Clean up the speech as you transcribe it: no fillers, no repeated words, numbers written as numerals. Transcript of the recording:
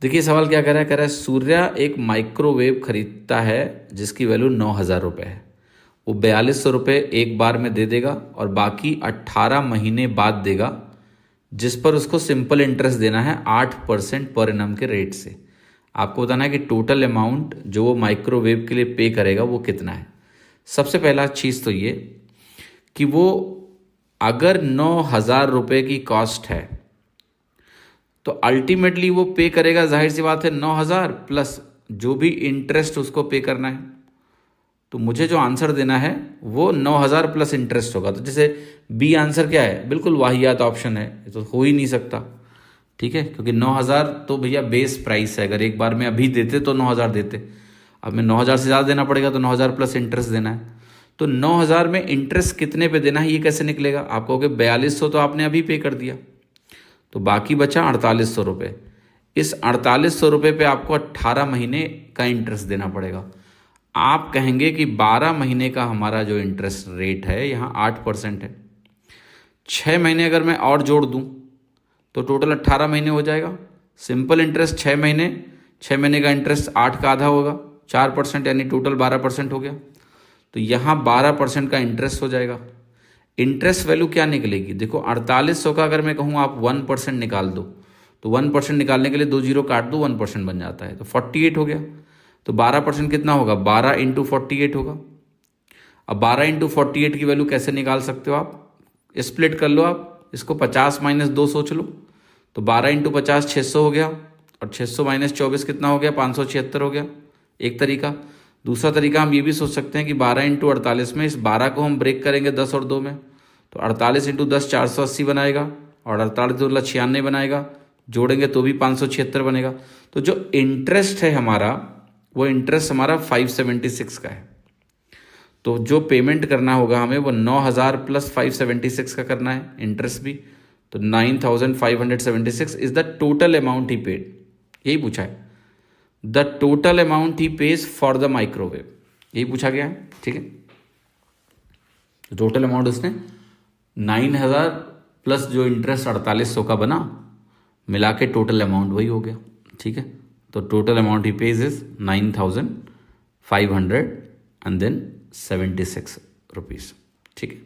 देखिए सवाल क्या कह रहा है सूर्या एक माइक्रोवेव खरीदता है जिसकी वैल्यू 9,000 रुपये है। वो 4,200 रुपये एक बार में दे देगा और बाकी 18 महीने बाद देगा, जिस पर उसको सिंपल इंटरेस्ट देना है 8% पर एनम के रेट से। आपको बताना है कि टोटल अमाउंट जो वो माइक्रोवेव के लिए पे करेगा वो कितना है। सबसे पहला चीज़ तो ये कि वो अगर 9,000 रुपये की कॉस्ट है तो अल्टीमेटली वो पे करेगा, जाहिर सी बात है, 9,000 प्लस जो भी इंटरेस्ट उसको पे करना है। तो मुझे जो आंसर देना है वो 9,000 प्लस इंटरेस्ट होगा। तो जैसे बी आंसर क्या है, बिल्कुल वाहियात ऑप्शन है, ये तो हो ही नहीं सकता। ठीक है, क्योंकि 9,000 तो भैया बेस प्राइस है। अगर एक बार में अभी देते तो 9,000 देते, अब मैं 9,000 से ज़्यादा देना पड़ेगा तो 9,000 प्लस इंटरेस्ट देना है। तो 9,000 में इंटरेस्ट कितने पे देना है ये कैसे निकलेगा। आप कहोगे 4,200 तो आपने अभी पे कर दिया, तो बाकी बचा 4,800 रुपये। इस 4,800 रुपये पे आपको 18 महीने का इंटरेस्ट देना पड़ेगा। आप कहेंगे कि 12 महीने का हमारा जो इंटरेस्ट रेट है यहाँ 8% है। 6 महीने अगर मैं और जोड़ दूँ तो टोटल 18 महीने हो जाएगा। सिंपल इंटरेस्ट 6 महीने, 6 महीने का इंटरेस्ट 8 का आधा होगा, 4% यानी टोटल 12% हो गया। तो यहाँ 12% का इंटरेस्ट हो जाएगा। इंटरेस्ट वैल्यू क्या निकलेगी, देखो 4,800 का अगर मैं कहूँ आप 1% निकाल दो, तो 1% निकालने के लिए 2 जीरो काट दो, 1% बन जाता है, तो 48 हो गया। तो 12% कितना होगा, 12 इंटू 48 होगा। अब 12 इंटू 48 की वैल्यू कैसे निकाल सकते हो आप, स्प्लिट कर लो आप इसको, 50 माइनस 2 सोच लो। तो 12 इंटू 50 600 हो गया, और 600 माइनस 24 कितना हो गया, 576 हो गया, एक तरीका। दूसरा तरीका हम ये भी सोच सकते हैं कि 12 इंटू 48 में इस 12 को हम ब्रेक करेंगे 10 और 2 में, तो 48 इंटू 10 480 बनाएगा, और 48 2 96 बनाएगा, जोड़ेंगे तो भी 576 बनेगा। तो जो इंटरेस्ट है हमारा वो इंटरेस्ट हमारा 576 का है। तो जो पेमेंट करना होगा हमें वो 9,000 प्लस 576 का करना है इंटरेस्ट भी। तो 9,576 is the total amount he paid, यही पूछा है, the total amount he page for the microwave, यही पूछा गया है। ठीक है, टोटल अमाउंट उसने 9,000 प्लस जो इंटरेस्ट 4,800 का बना, मिला के टोटल अमाउंट वही हो गया। ठीक है, तो total amount he page is 9,576 rupees. ठीक है।